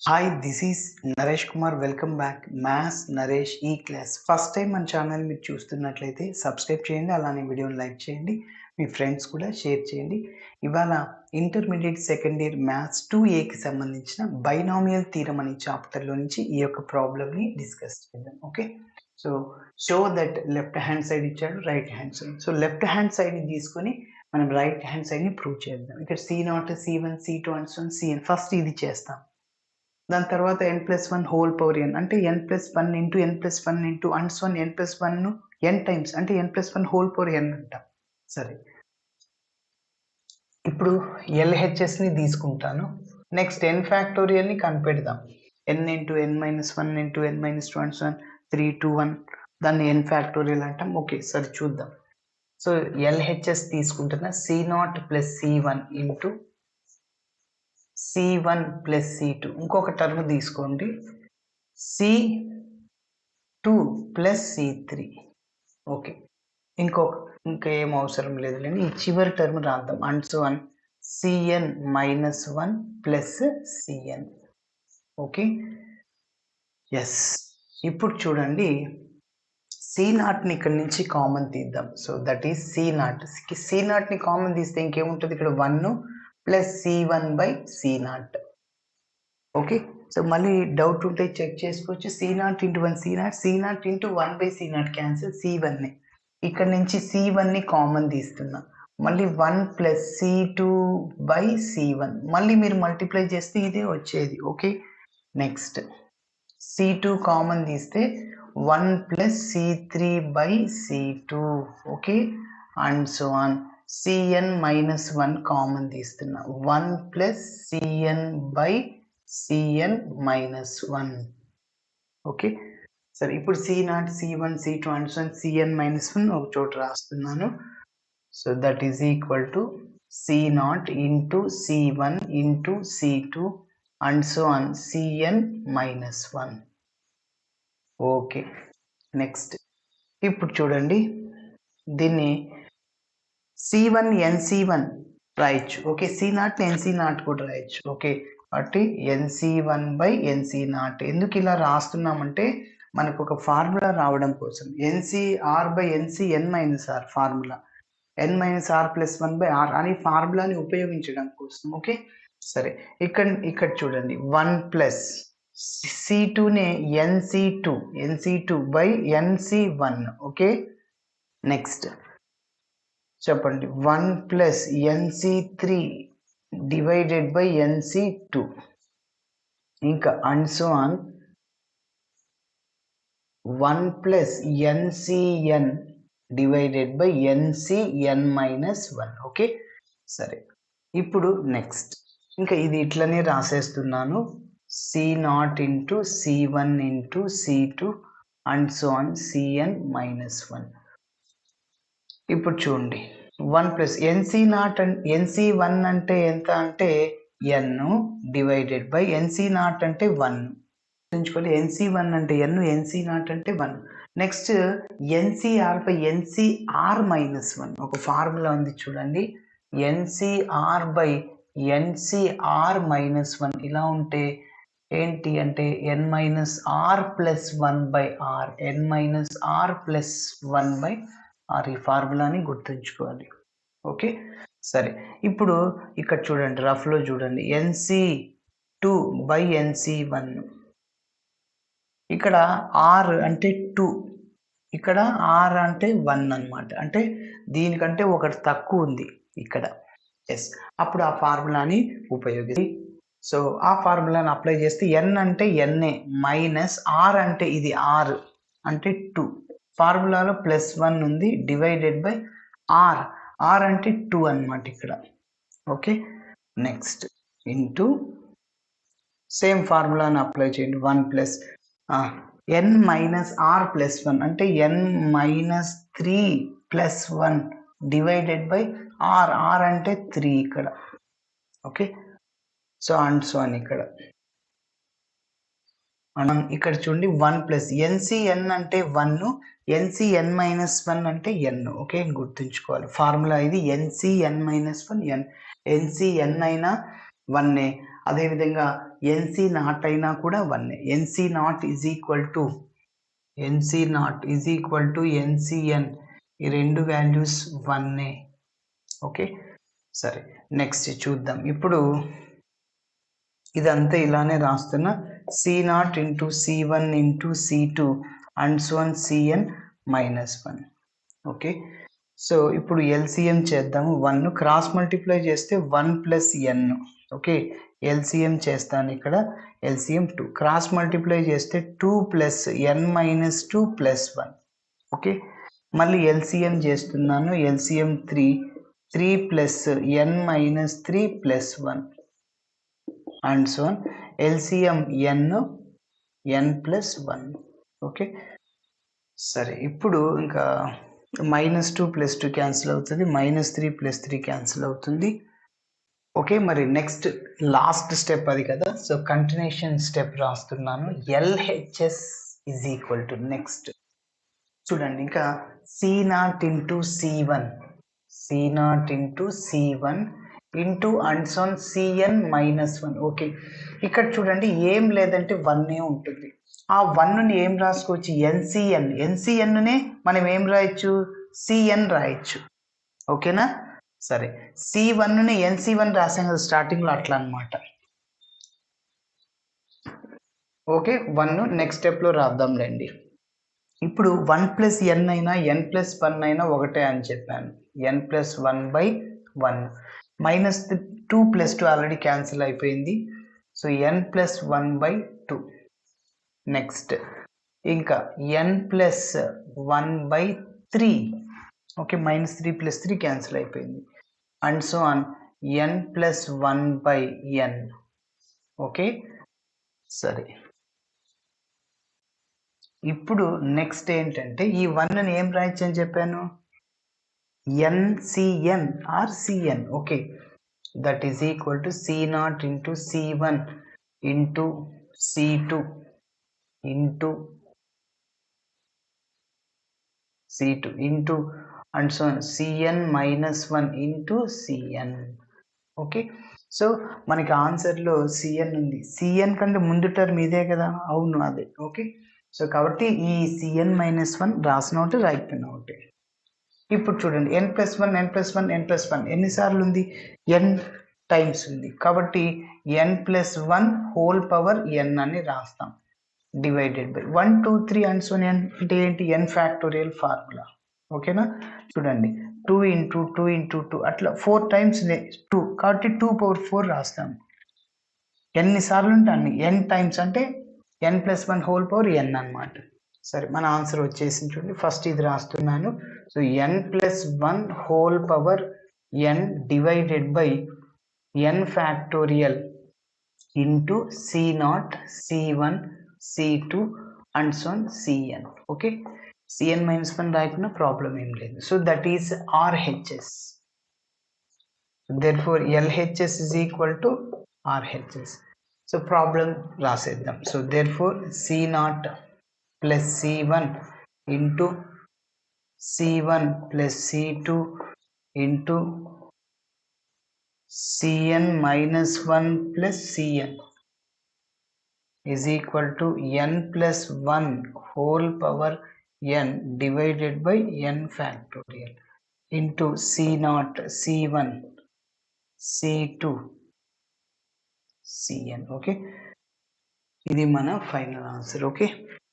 Hi this is Naresh Kumar. Welcome back maths Naresh ఈ class. First time మన channel మీరు చూస్తున్నట్లయితే సబ్స్క్రైబ్ చేయండి, అలానే వీడియోని లైక్ చేయండి, మీ ఫ్రెండ్స్ కూడా షేర్ చేయండి. ఇవాళ ఇంటర్మీడియట్ సెకండ్ ఇయర్ మ్యాథ్స్ 2Aకి సంబంధించిన బైనామియల్ థీరం అనే చాప్టర్లో నుంచి ఈ యొక్క ప్రాబ్లమ్ని డిస్కస్ చేద్దాం. Okay, so show that left hand side ఇచ్చాడు, right hand side. So left hand సైడ్ని తీసుకొని మనం రైట్ హ్యాండ్ సైడ్ని ప్రూవ్ చేద్దాం. ఇక్కడ C0, C1, C2 and so Cn. First ఇది చేస్తాం, దాని తర్వాత n+1 హోల్ పవర్ n అంటే n+1 into n+1 into and so n+1 n times అంటే n+1 హోల్ పవర్ n అంటాం. సరే, ఇప్పుడు LHSని తీసుకుంటాను. Next n ఫ్యాక్టోరియల్ని కనిపెడదాం. n into n-1 into n-2 and so 3, 2, 1 దాన్ని n ఫ్యాక్టోరియల్ అంటాం. ఓకే, సరే చూద్దాం. సో LHS తీసుకుంటున్నా C0 plus C1 into C1 plus C2. ఇంకొక టర్మ్ తీసుకోండి, C2 ప్లస్ C3. ఓకే, ఇంకా ఏం అవసరం లేదు, లేని ఈ చివరి టర్మ్ రాద్దాం. And so Cn-1 plus Cn. Okay, yes. ఇప్పుడు చూడండి, C0ని ఇక్కడ నుంచి కామన్ తీద్దాం. So that is C0. C0ని కామన్ తీస్తే ఇంకేముంటుంది, ఇక్కడ 1 plus C1 by C0. Okay, so మళ్ళీ డౌట్ ఉంటే చెక్ చేసుకోవచ్చు. C0 into 1 C0, C0 into 1 by C0 cancel, C1ని ఇక్కడ నుంచి C1ని కామన్ తీస్తున్నా. మళ్ళీ 1 ప్లస్ C2 బై C1, మళ్ళీ మీరు మల్టిప్లై చేస్తే ఇదే వచ్చేది. ఓకే, నెక్స్ట్ C2 కామన్ తీస్తే 1 plus C3 by C2. Okay, and so on. Cn-1 common తీస్తున్నా, 1 plus Cn by Cn-1. Okay, సరే. ఇప్పుడు C0, C1, C2 and so Cn-1 ఒక చోట రాస్తున్నాను. So that is equal to C0 into C1 into C2 and so on Cn-1. Okay, next ఇప్పుడు చూడండి, దీన్ని C1 NC1 రాయొచ్చు. ఓకే, C0 NC0 కూడా రాయొచ్చు. ఓకే, కాబట్టి NC1 బై NC0. ఎందుకు ఇలా రాస్తున్నామంటే మనకు ఒక ఫార్ములా రావడం కోసం. NCR by NCn-R formula, n-R plus 1 by R అనే ఫార్ములాని ఉపయోగించడం కోసం. ఓకే, సరే. ఇక్కడ చూడండి, 1 ప్లస్ C2నే NC2 by NC1. Okay, next చెప్పండి, 1 plus NC3 divided by NC2. ఇంకా and so on 1 plus NCn divided by NCn-1. Okay, సరే. ఇప్పుడు నెక్స్ట్ ఇంకా ఇది ఇట్లనే రాసేస్తున్నాను. C0 into C1 into C2 and so on Cn-1. ఇప్పుడు చూడండి, 1 ప్లస్ NC1 అంటే ఎంత అంటే n డివైడెడ్ బై NC0 అంటే 1. గుర్తుంచుకోండి, NC1 అంటే n, NC0 అంటే 1. నెక్స్ట్ NCR బై NCr-1 ఒక ఫార్ములా ఉంది చూడండి. NCR బై NCr-1 ఇలా ఉంటే ఏంటి అంటే n-R plus 1 by R, n-R plus 1 by R. ఈ ఫార్ములాని గుర్తుంచుకోవాలి. ఓకే, సరే. ఇప్పుడు ఇక్కడ చూడండి, రఫ్లో చూడండి, NC2 బై NC1. ఇక్కడ R అంటే 2, ఇక్కడ R అంటే 1 అన్నమాట. అంటే దీనికంటే ఒకటి తక్కువ ఉంది ఇక్కడ. ఎస్, అప్పుడు ఆ ఫార్ములాని ఉపయోగిస్తే, సో ఆ ఫార్ములాని అప్లై చేస్తే n అంటే NA మైనస్ R అంటే ఇది R అంటే 2, ఫార్ములాలో ప్లస్ 1 ఉంది, డివైడెడ్ బై R అంటే 2 అన్నమాట ఇక్కడ. ఓకే, నెక్స్ట్ ఇంటూ సేమ్ ఫార్ములాని అప్లై చేయండి. 1 plus n minus R plus 1 అంటే n-3 plus 1 divided by R అంటే 3 ఇక్కడ. ఓకే, సో అండ్ సో అని ఇక్కడ మనం ఇక్కడ చూడండి, 1 ప్లస్ NCn అంటే 1, NCn-1 అంటే n. ఓకే, గుర్తుంచుకోవాలి ఫార్ములా ఇది. NCn-1 n, NCn అయినా 1, అదేవిధంగా ఎన్సీ నాట్ అయినా కూడా 1. NC not is equal to NCN. ఈ రెండు వాల్యూస్ 1. ఓకే, సరే నెక్స్ట్ చూద్దాం. ఇప్పుడు ఇదంతా ఇలానే రాస్తున్నా, C0 into C1 into C2 and so on Cn -1. Okay, so ఇప్పుడు ఎల్సిఎం చేద్దాము. 1 క్రాస్ మల్టిప్లై చేస్తే 1 ప్లస్ ఎన్. ఓకే, ఎల్సిఎం చేస్తాను ఇక్కడ. ఎల్సిఎం 2 క్రాస్ మల్టిప్లై చేస్తే 2 plus N minus 2 plus 1. Okay, మళ్ళీ ఎల్సిఎం చేస్తున్నాను. LCM 3 plus N minus 3 plus 1 and so on. LCM N plus 1. Okay, సరే ఇప్పుడు ఇంకా -2 ప్లస్ 2 క్యాన్సిల్ అవుతుంది, -3 ప్లస్ 3 క్యాన్సిల్ అవుతుంది. ఓకే, మరి నెక్స్ట్ లాస్ట్ స్టెప్ అది కదా. సో కంటిన్యూషన్ స్టెప్ రాస్తున్నాను. LHS is equal to next చూడండి, ఇంకా C0 into C1 into and so on Cn -1. ఓకే, ఇక్కడ చూడండి ఏం లేదంటే 1 ఉంటుంది. ఆ 1ని ఏం రాసుకోవచ్చు, ఎన్సిఎన్నే మనం ఏం రాయొచ్చు, సిఎన్ రాయొచ్చు. ఓకేనా, సరే C1ని NC1 రాసాం కదా స్టార్టింగ్లో, అట్లా అనమాట. ఓకే, 1 నెక్స్ట్ స్టెప్లో రాద్దాంలేండి. ఇప్పుడు 1 ప్లస్ ఎన్ అయినా n+1 అయినా ఒకటే అని చెప్పాను. n+1/1 -2 ప్లస్ 2 ఆల్రెడీ క్యాన్సిల్ అయిపోయింది. So n+1/2. నెక్స్ట్ ఇంకా n+1/3. ఓకే, -3 ప్లస్ 3 క్యాన్సిల్ అయిపోయింది. And so on n+1/n. Okay, సరే ఇప్పుడు నెక్స్ట్ ఏంటంటే ఈ 1ని ఏం రాయొచ్చు అని చెప్పాను, NCN or CN. Okay, that is equal to C0 into C1 into C2 into and so Cn -1 into Cn. Okay, so మనకి ఆన్సర్లో Cn ఉంది. Cn కంటే ముందు టర్మ్ ఇదే కదా, అవును అదే. ఓకే, సో కాబట్టి ఈ Cn -1 రాసిన ఒకటి రాయిపోయిన ఒకటి. ఇప్పుడు చూడండి n+1 ఎన్నిసార్లు ఉంది, n టైమ్స్ ఉంది. కాబట్టి n+1 హోల్ పవర్ n అని రాస్తాం, divided by 1 2 3 and so n అంటే ఏంటి, n ఫ్యాక్టోరియల్ ఫార్ములా. ఓకేనా, చూడండి 2 ఇంటూ 2 అట్లా 4 టైమ్స్ 2 కాబట్టి 2/4 రాస్తాం. ఎన్నిసార్లు ఉంటే అన్ని, n టైమ్స్ అంటే n+1 హోల్ పవర్ n అనమాట. సరే మన ఆన్సర్ వచ్చేసింది చూడండి. ఫస్ట్ ఇది రాస్తున్నాను. So n+1 whole power n divided by n factorial into C0 C1 C2 and so Cn. ఓకే, Cn -1 రాయకుండా ప్రాబ్లం ఏం లేదు. So that is RHS. therefore LHS is equal to RHS. So problem రాసేద్దాం. So therefore C0 plus C1 into C1 plus C2 into Cn -1 plus Cn is equal to n+1 whole power n divided by n factorial into C0 C1 C2 Cn. Okay, ఇది మన final answer. Okay,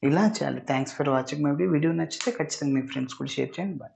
ఇలా చేయాలి. Thanks for watching my video. నచ్చితే ఖచ్చితంగా మీ friends కూడా share చేయండి. Bye.